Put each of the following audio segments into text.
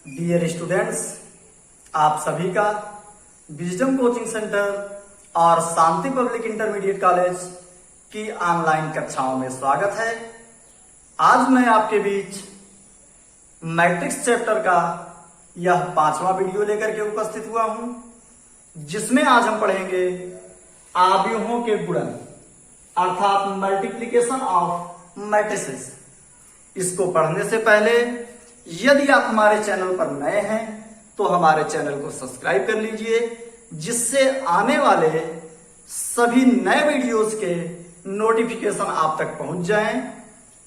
Dear students, आप सभी का विजडम कोचिंग सेंटर और शांति पब्लिक इंटरमीडिएट कॉलेज की ऑनलाइन कक्षाओं में स्वागत है। आज मैं आपके बीच मैट्रिक्स चैप्टर का यह 5वां वीडियो लेकर के उपस्थित हुआ हूं, जिसमें आज हम पढ़ेंगे आव्यूहों के गुणन अर्थात मल्टीप्लिकेशन ऑफ मैट्रिसेस। इसको पढ़ने से पहले यदि आप हमारे चैनल पर नए हैं तो हमारे चैनल को सब्सक्राइब कर लीजिए, जिससे आने वाले सभी नए वीडियोस के नोटिफिकेशन आप तक पहुंच जाएं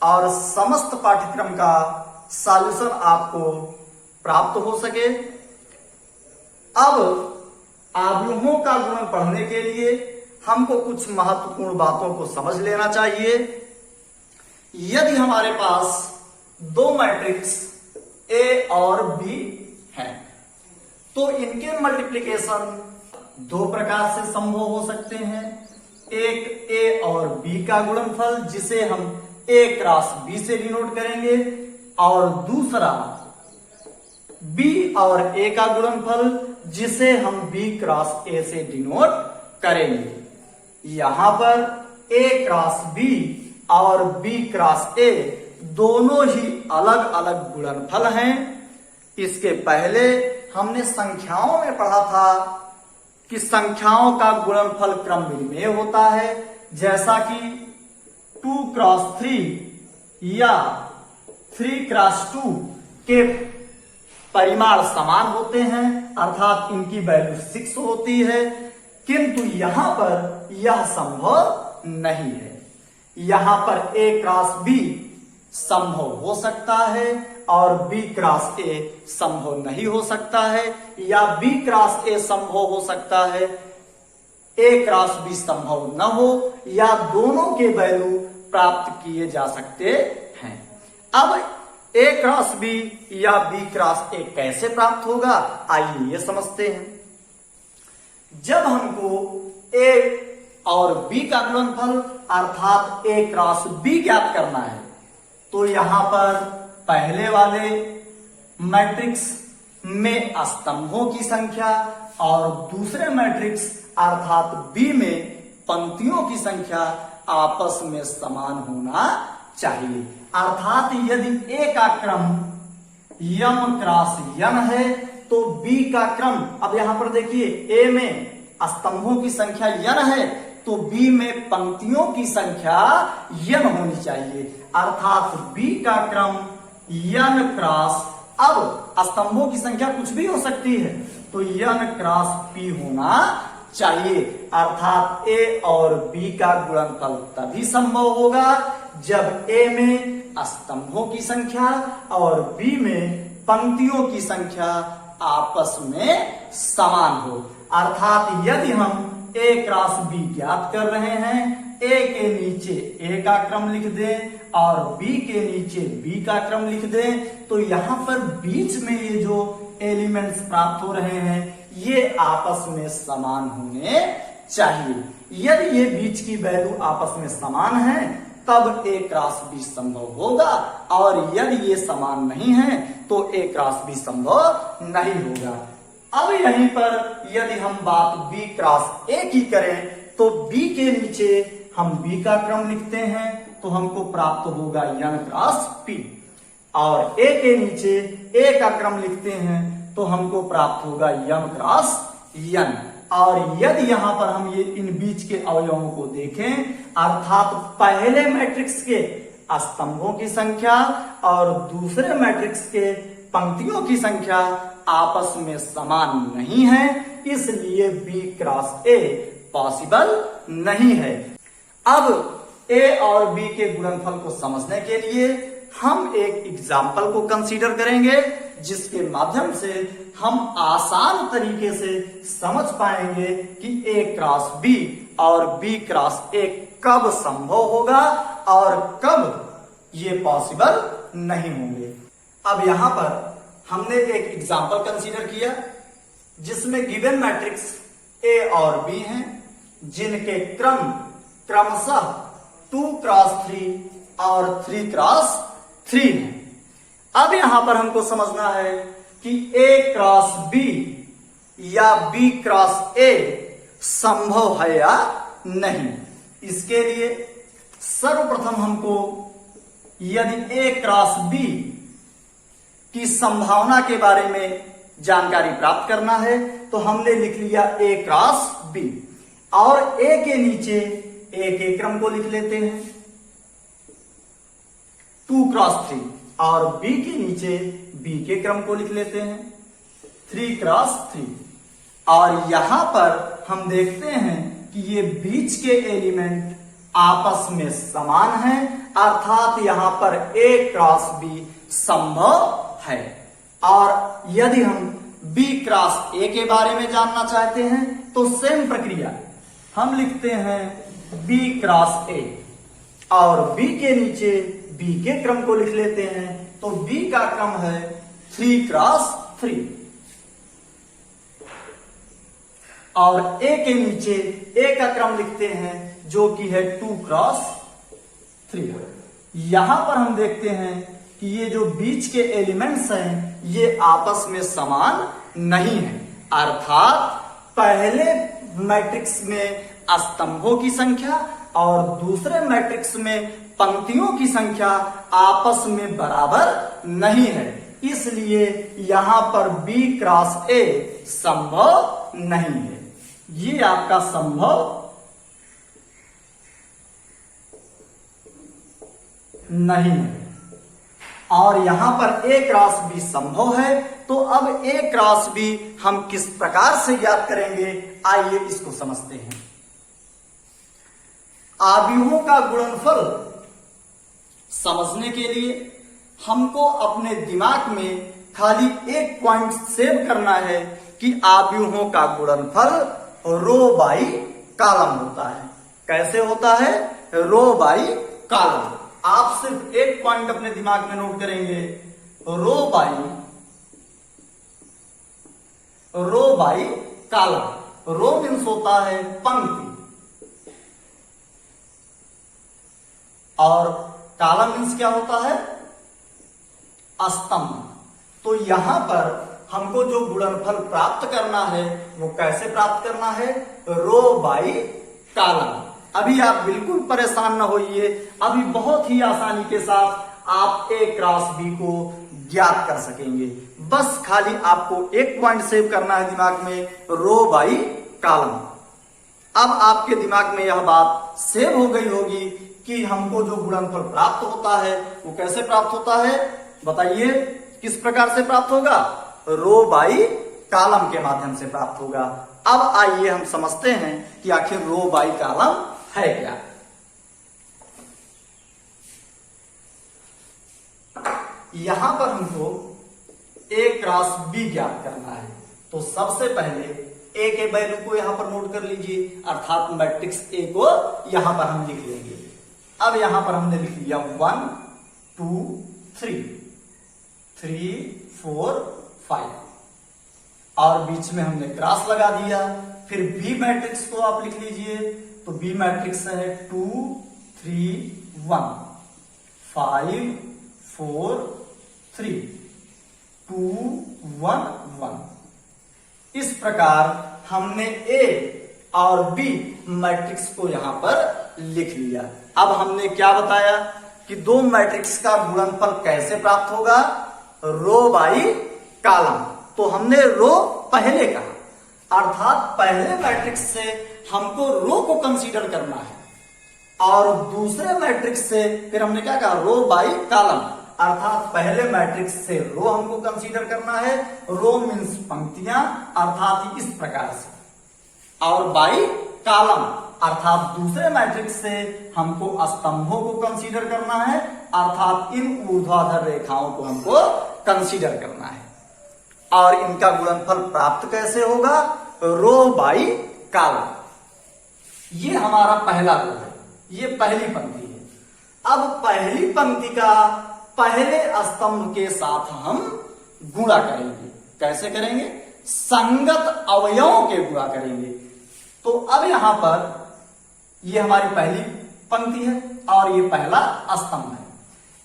और समस्त पाठ्यक्रम का सॉल्यूशन आपको प्राप्त हो सके। अब आव्यूहों का गुणन पढ़ने के लिए हमको कुछ महत्वपूर्ण बातों को समझ लेना चाहिए। यदि हमारे पास दो मैट्रिक्स ए और बी हैं, तो इनके मल्टीप्लिकेशन दो प्रकार से संभव हो सकते हैं। एक ए और बी का गुणनफल, जिसे हम ए क्रॉस बी से डिनोट करेंगे, और दूसरा बी और ए का गुणनफल, जिसे हम बी क्रॉस ए से डिनोट करेंगे। यहां पर ए क्रॉस बी और बी क्रॉस ए दोनों ही अलग अलग गुणनफल हैं। इसके पहले हमने संख्याओं में पढ़ा था कि संख्याओं का गुणनफल क्रम विनिमेय होता है, जैसा कि 2 क्रॉस 3 या 3 क्रॉस 2 के परिमाण समान होते हैं, अर्थात इनकी वैल्यू 6 होती है। किंतु यहां पर यह संभव नहीं है। यहां पर ए क्रॉस बी संभव हो सकता है और बी क्रॉस ए संभव नहीं हो सकता है, या बी क्रॉस ए संभव हो सकता है, ए क्रॉस बी संभव न हो, या दोनों के वैल्यू प्राप्त किए जा सकते हैं। अब ए क्रॉस बी या बी क्रॉस ए कैसे प्राप्त होगा, आइए ये समझते हैं। जब हमको ए और बी का गुणनफल अर्थात ए क्रॉस बी ज्ञात करना है, तो यहां पर पहले वाले मैट्रिक्स में स्तंभों की संख्या और दूसरे मैट्रिक्स अर्थात बी में पंक्तियों की संख्या आपस में समान होना चाहिए। अर्थात यदि ए का क्रम यम क्रॉस यन है, तो बी का क्रम, अब यहां पर देखिए ए में स्तंभों की संख्या यन है, तो बी में पंक्तियों की संख्या यन होनी चाहिए। अर्थात बी का क्रम यन क्रॉस, अब स्तंभों की संख्या कुछ भी हो सकती है, तो यन क्रॉस पी होना चाहिए। अर्थात ए और बी का गुणनफल तभी संभव होगा जब ए में स्तंभों की संख्या और बी में पंक्तियों की संख्या आपस में समान हो। अर्थात यदि हम ए क्रॉस बी ज्ञात कर रहे हैं, ए के नीचे ए का क्रम लिख दें और बी के नीचे बी का क्रम लिख दें, तो यहां पर बीच में ये जो एलिमेंट्स प्राप्त हो रहे हैं ये आपस में समान होने चाहिए। यदि ये बीच की वैल्यू आपस में समान है, तब ए क्रॉस बी संभव होगा, और यदि ये समान नहीं है तो ए क्रॉस बी संभव नहीं होगा। अब यहीं पर यदि हम बात बी क्रॉस ए की करें, तो बी के नीचे हम बी का क्रम लिखते हैं, तो हमको प्राप्त होगा यन क्रॉस पी, और ए के नीचे ए का क्रम लिखते हैं तो हमको प्राप्त होगा यन क्रॉस यन। और यदि यहां पर हम ये इन बीच के अवयवों को देखें, अर्थात पहले मैट्रिक्स के स्तंभों की संख्या और दूसरे मैट्रिक्स के पंक्तियों की संख्या आपस में समान नहीं है, इसलिए बी क्रॉस ए पॉसिबल नहीं है। अब ए और बी के गुणनफल को समझने के लिए हम एक एग्जाम्पल को कंसीडर करेंगे, जिसके माध्यम से हम आसान तरीके से समझ पाएंगे कि ए क्रॉस बी और बी क्रॉस ए कब संभव होगा और कब ये पॉसिबल नहीं होंगे। अब यहां पर हमने एक एग्जाम्पल कंसीडर किया, जिसमें गिवन मैट्रिक्स ए और बी हैं, जिनके क्रम क्रमशः 2 क्रॉस 3 और 3 क्रॉस 3 है। अब यहां पर हमको समझना है कि A क्रॉस B या B क्रॉस A संभव है या नहीं। इसके लिए सर्वप्रथम हमको यदि A क्रॉस B की संभावना के बारे में जानकारी प्राप्त करना है तो हमने लिख लिया A क्रॉस B और A के नीचे A के क्रम को लिख लेते हैं 2 क्रॉस 3 और B के नीचे B के क्रम को लिख लेते हैं 3 क्रॉस 3 और यहां पर हम देखते हैं कि ये बीच के एलिमेंट आपस में समान हैं, अर्थात यहां पर A क्रॉस B संभव है। और यदि हम B क्रॉस A के बारे में जानना चाहते हैं तो सेम प्रक्रिया हम लिखते हैं B क्रॉस A और B के नीचे B के क्रम को लिख लेते हैं तो B का क्रम है 3 क्रॉस 3 और A के नीचे A का क्रम लिखते हैं जो कि है 2 क्रॉस 3। यहां पर हम देखते हैं कि ये जो बीच के एलिमेंट्स हैं ये आपस में समान नहीं है, अर्थात पहले मैट्रिक्स में स्तंभों की संख्या और दूसरे मैट्रिक्स में पंक्तियों की संख्या आपस में बराबर नहीं है, इसलिए यहां पर B क्रॉस A संभव नहीं है। ये आपका संभव नहीं है। और यहां पर A क्रॉस B संभव है, तो अब A क्रॉस B हम किस प्रकार से ज्ञात करेंगे, आइए इसको समझते हैं। आव्यूहों का गुणनफल समझने के लिए हमको अपने दिमाग में खाली एक पॉइंट सेव करना है कि आव्यूहों का गुणनफल रो बाई कॉलम होता है। कैसे होता है? रो बाई कॉलम। आप सिर्फ एक पॉइंट अपने दिमाग में नोट करेंगे, रो बाई कॉलम। रो मीन्स होता है पंक्ति और कॉलम मीन्स क्या होता है? स्तंभ। तो यहां पर हमको जो गुणनफल प्राप्त करना है वो कैसे प्राप्त करना है? रो बाई कॉलम। अभी आप बिल्कुल परेशान न होइए, अभी बहुत ही आसानी के साथ आप A क्रॉस B को ज्ञात कर सकेंगे। बस खाली आपको एक पॉइंट सेव करना है दिमाग में, रो बाई कॉलम। अब आपके दिमाग में यह बात सेव हो गई होगी कि हमको जो गुणनफल प्राप्त होता है वो कैसे प्राप्त होता है, बताइए किस प्रकार से प्राप्त होगा? रो बाई कॉलम के माध्यम से प्राप्त होगा। अब आइए हम समझते हैं कि आखिर रो बाई कॉलम है क्या। यहां पर हमको A क्रॉस B ज्ञात करना है, तो सबसे पहले A के वैल्यू को यहां पर नोट कर लीजिए, अर्थात मैट्रिक्स A को यहां पर हम लिख लेंगे। अब यहां पर हमने लिख लिया 1 2 3 3 4 5 और बीच में हमने क्रॉस लगा दिया। फिर B मैट्रिक्स को आप लिख लीजिए, तो B मैट्रिक्स है 2 3 1 5 4 3 2 1 1। इस प्रकार हमने A और B मैट्रिक्स को यहां पर लिख लिया। अब हमने क्या बताया कि दो मैट्रिक्स का गुणनफल कैसे प्राप्त होगा? रो बाई कॉलम। तो हमने रो पहले कहा, अर्थात पहले मैट्रिक्स से हमको रो को कंसीडर करना है और दूसरे मैट्रिक्स से फिर हमने क्या कहा? रो बाई कॉलम, अर्थात पहले मैट्रिक्स से रो हमको कंसीडर करना है। रो मीन्स पंक्तियां, अर्थात इस प्रकार से, और बाई कॉलम अर्थात दूसरे मैट्रिक्स से हमको स्तंभों को कंसीडर करना है, अर्थात इन ऊर्ध्वाधर रेखाओं को हमको कंसीडर करना है। और इनका गुणनफल प्राप्त कैसे होगा? रो बाई कॉलम। ये हमारा पहला रो है, ये पहली पंक्ति है। अब पहली पंक्ति का पहले स्तंभ के साथ हम गुणा करेंगे। कैसे करेंगे? संगत अवयवों के गुणा करेंगे। तो अब यहां पर ये हमारी पहली पंक्ति है और ये पहला स्तंभ है।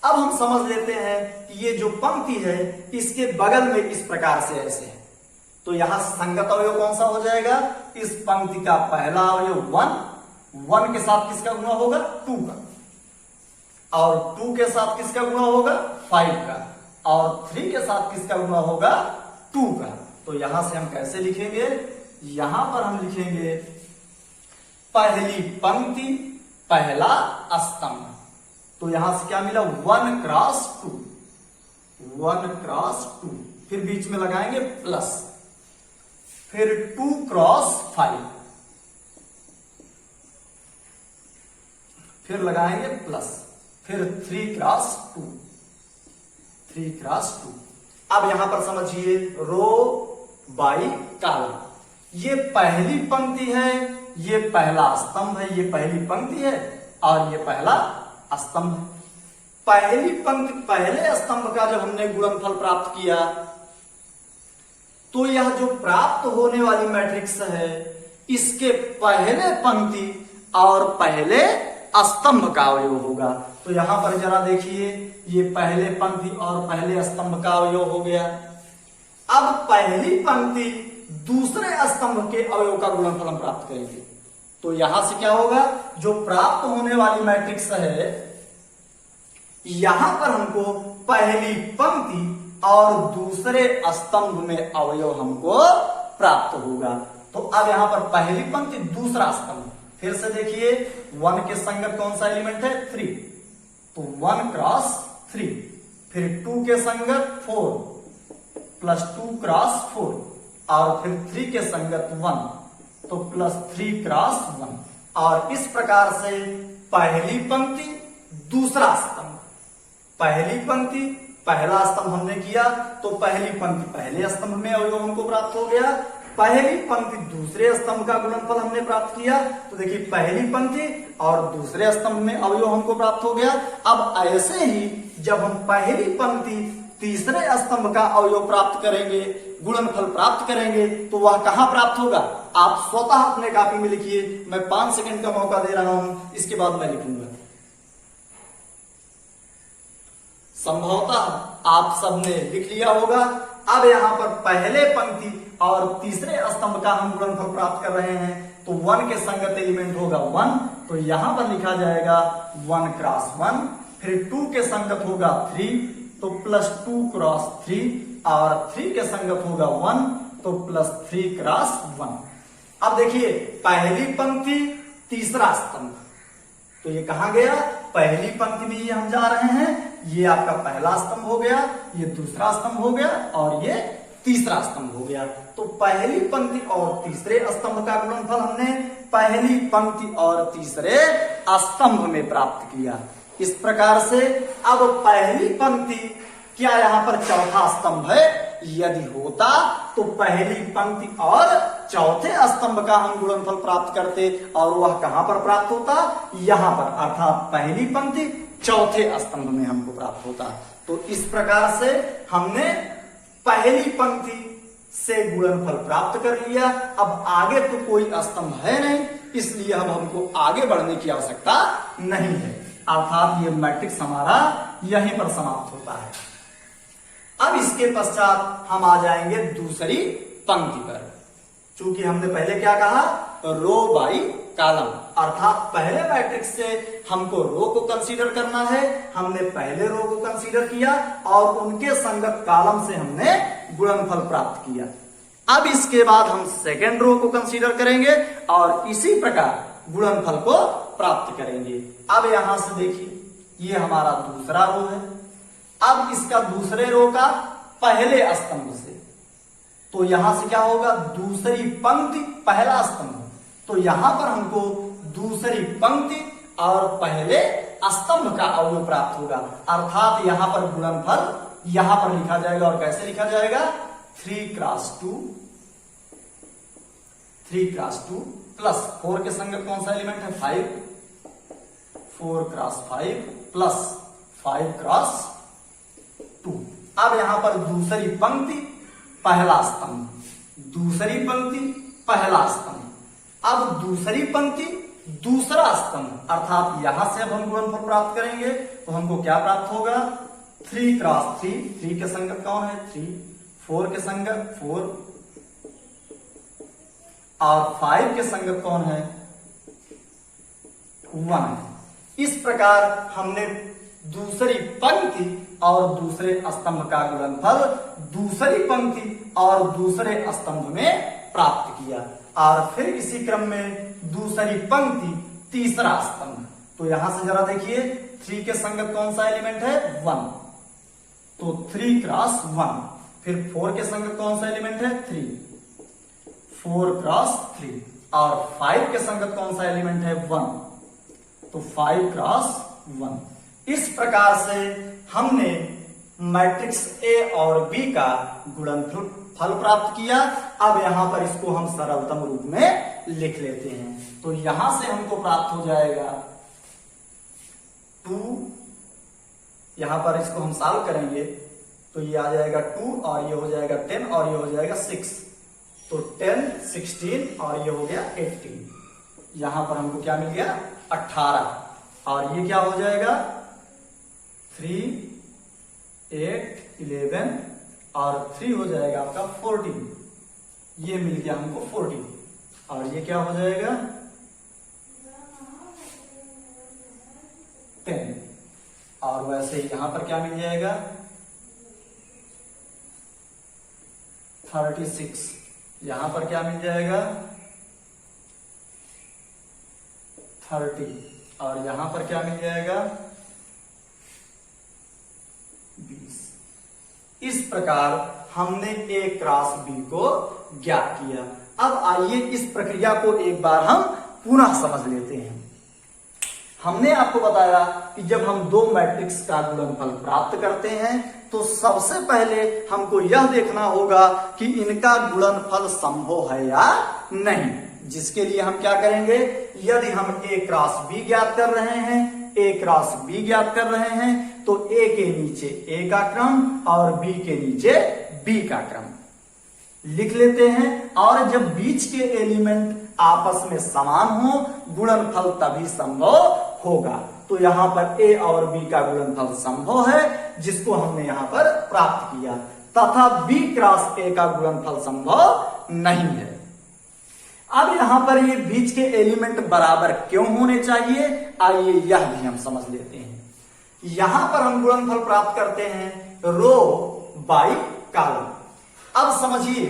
अब हम समझ लेते हैं कि ये जो पंक्ति है इसके बगल में इस प्रकार से ऐसे है, तो यहां संगत अवयव कौन सा हो जाएगा? इस पंक्ति का पहला अवयव 1 के साथ किसका गुणा होगा? 2 का, और 2 के साथ किसका गुणा होगा? 5 का, और 3 के साथ किसका गुणा होगा? 2 का। तो यहां से हम कैसे लिखेंगे? यहां पर हम लिखेंगे पहली पंक्ति पहला स्तंभ। तो यहां से क्या मिला? 1 क्रॉस 2, 1 क्रॉस 2, फिर बीच में लगाएंगे प्लस, फिर 2 क्रॉस 5, फिर लगाएंगे प्लस, फिर 3 क्रॉस 2, 3 क्रॉस 2। अब यहां पर समझिए रो बाई कॉलम, ये पहली पंक्ति है, ये पहला स्तंभ है, ये पहली पंक्ति है और ये पहला स्तंभ है। पहली पंक्ति पहले स्तंभ का जब हमने गुणनफल प्राप्त किया तो यह जो प्राप्त होने वाली मैट्रिक्स है इसके पहले पंक्ति और पहले स्तंभ का अवयव होगा। तो यहां पर जरा देखिए, ये पहले पंक्ति और पहले स्तंभ का अवयव हो गया। अब पहली पंक्ति दूसरे स्तंभ के अवयव का गुणनफल हम प्राप्त करेंगे। तो यहां से क्या होगा? जो प्राप्त होने वाली मैट्रिक्स है यहां पर हमको पहली पंक्ति और दूसरे स्तंभ में अवयव हमको प्राप्त होगा। तो अब यहां पर पहली पंक्ति दूसरा स्तंभ, फिर से देखिए 1 के संगत कौन सा एलिमेंट है? 3, तो 1 क्रॉस 3, फिर 2 के संगत 4 प्लस 2 क्रॉस 4, और फिर 3 के संगत 1, तो प्लस 3 क्रॉस 1। और इस प्रकार से पहली पंक्ति दूसरा स्तंभ, पहली पंक्ति पहला स्तंभ हमने किया तो पहली पंक्ति पहले स्तंभ में अवयव हमको प्राप्त हो गया, पहली पंक्ति दूसरे स्तंभ का गुणनफल हमने प्राप्त किया। तो देखिए पहली पंक्ति और दूसरे स्तंभ में अवयव हमको प्राप्त हो गया। अब ऐसे ही जब हम पहली पंक्ति तीसरे स्तंभ का अवयव प्राप्त करेंगे, गुणनफल प्राप्त करेंगे, तो वह कहां प्राप्त होगा? आप स्वतः अपने कॉपी में लिखिए, मैं 5 सेकंड का मौका दे रहा हूं, इसके बाद मैं लिखूंगा। संभवतः आप सबने लिख लिया होगा। अब यहां पर पहले पंक्ति और तीसरे स्तंभ का हम गुणनफल प्राप्त कर रहे हैं, तो 1 के संगत एलिमेंट होगा 1, तो यहां पर लिखा जाएगा 1 क्रॉस 1, फिर 2 के संगत होगा 3, तो प्लस 2 क्रॉस 3, और 3 के संगत होगा 1, तो प्लस 3 क्रॉस 1। अब देखिए पहली पंक्ति तीसरा स्तंभ, तो ये कहां गया? पहली पंक्ति में ये हम जा रहे हैं, ये आपका पहला स्तंभ हो गया, ये दूसरा स्तंभ हो गया, और ये तीसरा स्तंभ हो गया। तो पहली पंक्ति और तीसरे स्तंभ का गुणनफल हमने पहली पंक्ति और तीसरे स्तंभ में प्राप्त किया। इस प्रकार से अब पहली पंक्ति क्या यहां पर चौथा स्तंभ है? यदि होता तो पहली पंक्ति और चौथे स्तंभ का हम गुणनफल प्राप्त करते, और वह कहां पर प्राप्त होता? यहां पर, अर्थात पहली पंक्ति चौथे स्तंभ में हमको प्राप्त होता। तो इस प्रकार से हमने पहली पंक्ति से गुणनफल प्राप्त कर लिया। अब आगे तो कोई स्तंभ है नहीं, इसलिए अब हमको आगे बढ़ने की आवश्यकता नहीं है, अर्थात ये मैट्रिक्स हमारा यहीं पर समाप्त होता है। अब इसके पश्चात हम आ जाएंगे दूसरी पंक्ति पर। चूंकि हमने पहले क्या कहा? रो बाई कॉलम, अर्थात पहले मैट्रिक्स से हमको रो को कंसीडर करना है, हमने पहले रो को कंसीडर किया और उनके संगत कॉलम से हमने गुणनफल प्राप्त किया। अब इसके बाद हम सेकेंड रो को कंसीडर करेंगे और इसी प्रकार गुणनफल को प्राप्त करेंगे। अब यहां से देखिए ये हमारा दूसरा रो है। अब इसका दूसरे रो का पहले स्तंभ से, तो यहां से क्या होगा? दूसरी पंक्ति पहला स्तंभ, तो यहां पर हमको दूसरी पंक्ति और पहले स्तंभ का अवयव प्राप्त होगा, अर्थात यहां पर गुणनफल यहां पर लिखा जाएगा। और कैसे लिखा जाएगा? 3 क्रॉस 2, 3 क्रॉस 2 प्लस 4 के संगत कौन सा एलिमेंट है? 5, 4 क्रॉस 5 प्लस 5 क्रॉस 2। अब यहां पर दूसरी पंक्ति पहला स्तंभ, दूसरी पंक्ति पहला स्तंभ। अब दूसरी पंक्ति दूसरा स्तंभ, अर्थात यहां से अब हम गुणनफल प्राप्त करेंगे तो हमको क्या प्राप्त होगा, 3 क्रॉस 3, 3 के संगत कौन है 3, 4 के संगत 4 और 5 के संगत कौन है 1। इस प्रकार हमने दूसरी पंक्ति और दूसरे स्तंभ का गुणनफल दूसरी पंक्ति और दूसरे स्तंभ में प्राप्त किया। और फिर इसी क्रम में दूसरी पंक्ति तीसरा स्तंभ, तो यहां से जरा देखिए 3 के संगत कौन सा एलिमेंट है 1, तो 3 क्रॉस 1। फिर 4 के संगत कौन सा एलिमेंट है 3, 4 क्रॉस 3। और 5 के संगत कौन सा एलिमेंट है 1, तो 5 क्रॉस 1। इस प्रकार से हमने मैट्रिक्स ए और बी का गुणनफल प्राप्त किया। अब यहां पर इसको हम सरलतम रूप में लिख लेते हैं, तो यहां से हमको प्राप्त हो जाएगा 2, यहां पर इसको हम सॉल्व करेंगे तो ये आ जाएगा 2 और ये हो जाएगा 10 और ये हो जाएगा 6, तो 10, 16 और ये हो गया 18। यहां पर हमको क्या मिल गया 18 और ये क्या हो जाएगा 3, 8, 11 और 3 हो जाएगा आपका 14। ये मिल गया हमको 14 और ये क्या हो जाएगा 10। और वैसे ही यहां पर क्या मिल जाएगा 36। यहां पर क्या मिल जाएगा 30 और यहां पर क्या मिल जाएगा 20। इस प्रकार हमने ए क्रॉस बी को ज्ञात किया। अब आइए इस प्रक्रिया को एक बार हम पुनः समझ लेते हैं। हमने आपको बताया कि जब हम दो मैट्रिक्स का गुणनफल प्राप्त करते हैं तो सबसे पहले हमको यह देखना होगा कि इनका गुणनफल संभव है या नहीं, जिसके लिए हम क्या करेंगे, यदि हम ए क्रॉस बी ज्ञात कर रहे हैं, ए क्रॉस बी ज्ञात कर रहे हैं तो ए के नीचे ए का क्रम और बी के नीचे बी का क्रम लिख लेते हैं। और जब बीच के एलिमेंट आपस में समान हो गुणनफल तभी संभव होगा। तो यहां पर ए और बी का गुणनफल संभव है जिसको हमने यहां पर प्राप्त किया, तथा बी क्रॉस ए का गुणनफल संभव नहीं है। अब यहां पर ये बीच के एलिमेंट बराबर क्यों होने चाहिए, आइए यह भी हम समझ लेते हैं। यहां पर हम गुणनफल प्राप्त करते हैं रो बाई कॉलम। अब समझिए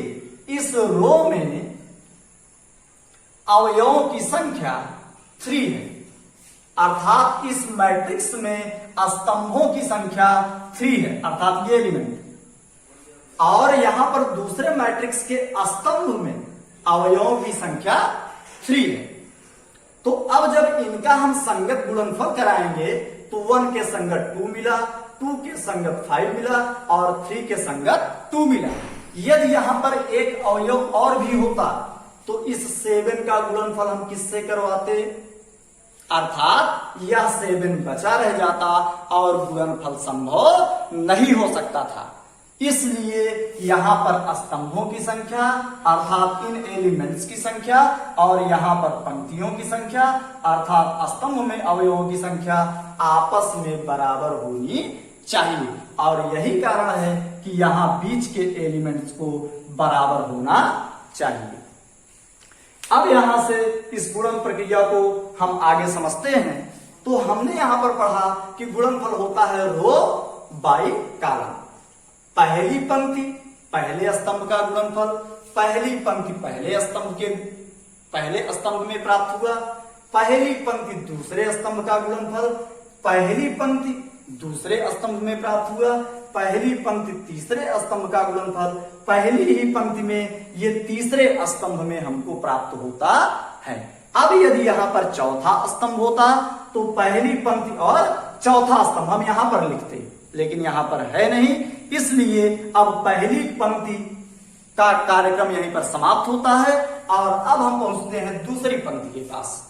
इस रो में अवयवों की संख्या 3 है, अर्थात इस मैट्रिक्स में स्तंभों की संख्या 3 है, अर्थात ये एलिमेंट। और यहां पर दूसरे मैट्रिक्स के स्तंभ में अवयवों की संख्या 3 है। तो अब जब इनका हम संगत गुणनफल कराएंगे तो 1 के संगत 2 मिला, 2 के संगत 5 मिला और 3 के संगत 2 मिला। यदि यहां पर एक अवयव और भी होता तो इस 7 का गुणनफल हम किससे करवाते, अर्थात यह 7 बचा रह जाता और गुणनफल संभव नहीं हो सकता था। इसलिए यहां पर स्तंभों की संख्या अर्थात इन एलिमेंट्स की संख्या और यहां पर पंक्तियों की संख्या अर्थात स्तंभ में अवयवों की संख्या आपस में बराबर होनी चाहिए। और यही कारण है कि यहां बीच के एलिमेंट्स को बराबर होना चाहिए। अब यहां से इस गुणन प्रक्रिया को हम आगे समझते हैं। तो हमने यहां पर पढ़ा कि गुणनफल होता है रो बाई कॉलम। पहली पंक्ति पहले स्तंभ का गुणनफल पहली पंक्ति पहले स्तंभ में प्राप्त हुआ, पहली पंक्ति दूसरे स्तंभ का गुणनफल पहली पंक्ति दूसरे स्तंभ में प्राप्त हुआ, पहली पंक्ति तीसरे स्तंभ का गुणनफल पहली ही पंक्ति में ये तीसरे स्तंभ में हमको प्राप्त होता है। अब यदि यहां पर चौथा स्तंभ होता तो पहली पंक्ति और चौथा स्तंभ हम यहां पर लिखते, लेकिन यहां पर है नहीं, इसलिए अब पहली पंक्ति का कार्यक्रम यहीं पर समाप्त होता है और अब हम पहुंचते हैं दूसरी पंक्ति के पास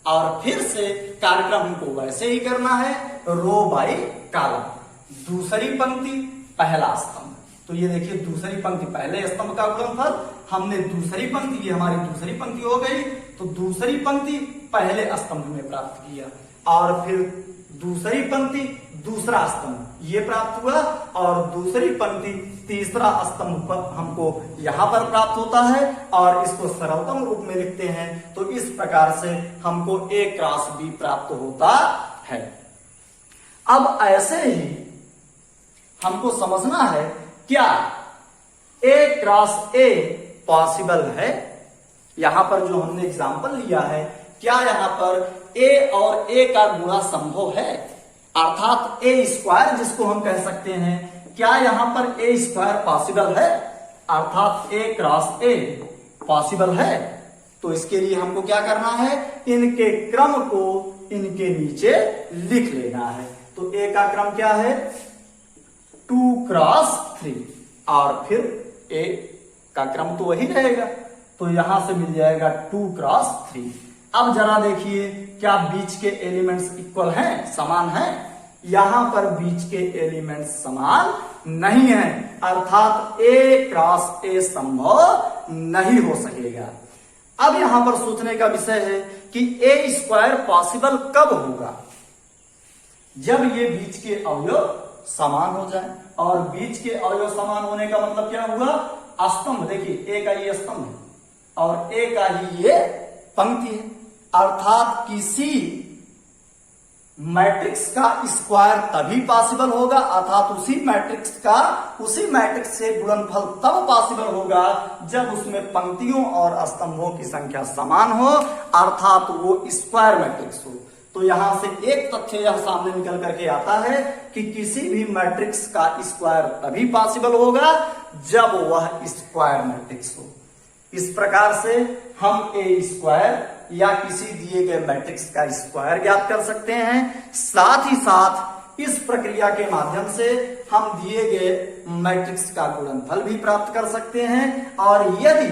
और फिर से कार्यक्रम हमको वैसे ही करना है रो बाई कॉलम। दूसरी पंक्ति पहला स्तंभ, तो ये देखिए दूसरी पंक्ति पहले स्तंभ का गुणनफल, हमने दूसरी पंक्ति, ये हमारी दूसरी पंक्ति हो गई, तो दूसरी पंक्ति पहले स्तंभ में प्राप्त किया और फिर दूसरी पंक्ति दूसरा स्तंभ ये प्राप्त हुआ और दूसरी पंक्ति तीसरा स्तंभ पर हमको यहां पर प्राप्त होता है और इसको सरलतम रूप में लिखते हैं तो इस प्रकार से हमको A क्रॉस B प्राप्त होता है। अब ऐसे ही हमको समझना है क्या A क्रॉस A पॉसिबल है। यहां पर जो हमने एग्जांपल लिया है क्या यहां पर A और A का गुणा संभव है, अर्थात A स्क्वायर जिसको हम कह सकते हैं, क्या यहां पर A स्क्वायर पॉसिबल है, अर्थात A क्रॉस A पॉसिबल है। तो इसके लिए हमको क्या करना है, इनके क्रम को इनके नीचे लिख लेना है। तो A का क्रम क्या है 2 क्रॉस 3 और फिर A का क्रम तो वही रहेगा, तो यहां से मिल जाएगा 2 क्रॉस 3। अब जरा देखिए क्या बीच के एलिमेंट्स इक्वल हैं, समान हैं। यहां पर बीच के एलिमेंट्स समान नहीं है, अर्थात A क्रॉस A संभव नहीं हो सकेगा। अब यहां पर सोचने का विषय है कि A स्क्वायर पॉसिबल कब होगा, जब ये बीच के अवयव समान हो जाए। और बीच के अवयव समान होने का मतलब क्या हुआ, स्तंभ देखिए A का ये स्तंभ है और A का ही ये पंक्ति है, अर्थात किसी मैट्रिक्स का स्क्वायर तभी पॉसिबल होगा, अर्थात उसी मैट्रिक्स से गुणनफल तब पॉसिबल होगा जब उसमें पंक्तियों और स्तंभों की संख्या समान हो, अर्थात वो स्क्वायर मैट्रिक्स हो। तो यहां से एक तथ्य यह सामने निकल करके आता है कि किसी भी मैट्रिक्स का स्क्वायर तभी पॉसिबल होगा जब वह स्क्वायर मैट्रिक्स हो। इस प्रकार से हम A स्क्वायर या किसी दिए गए मैट्रिक्स का स्क्वायर ज्ञात कर सकते हैं। साथ ही साथ इस प्रक्रिया के माध्यम से हम दिए गए मैट्रिक्स का गुणनफल भी प्राप्त कर सकते हैं। और यदि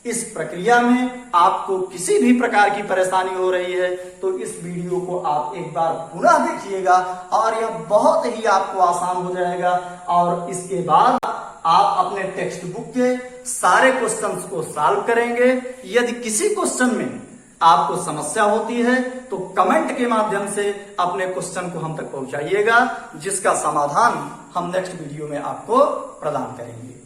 इस प्रक्रिया में आपको किसी भी प्रकार की परेशानी हो रही है तो इस वीडियो को आप एक बार पुनः देखिएगा और यह बहुत ही आपको आसान हो जाएगा। और इसके बाद आप अपने टेक्स्ट बुक के सारे क्वेश्चंस को सॉल्व करेंगे। यदि किसी क्वेश्चन में आपको समस्या होती है तो कमेंट के माध्यम से अपने क्वेश्चन को हम तक पहुंचाइएगा, जिसका समाधान हम नेक्स्ट वीडियो में आपको प्रदान करेंगे।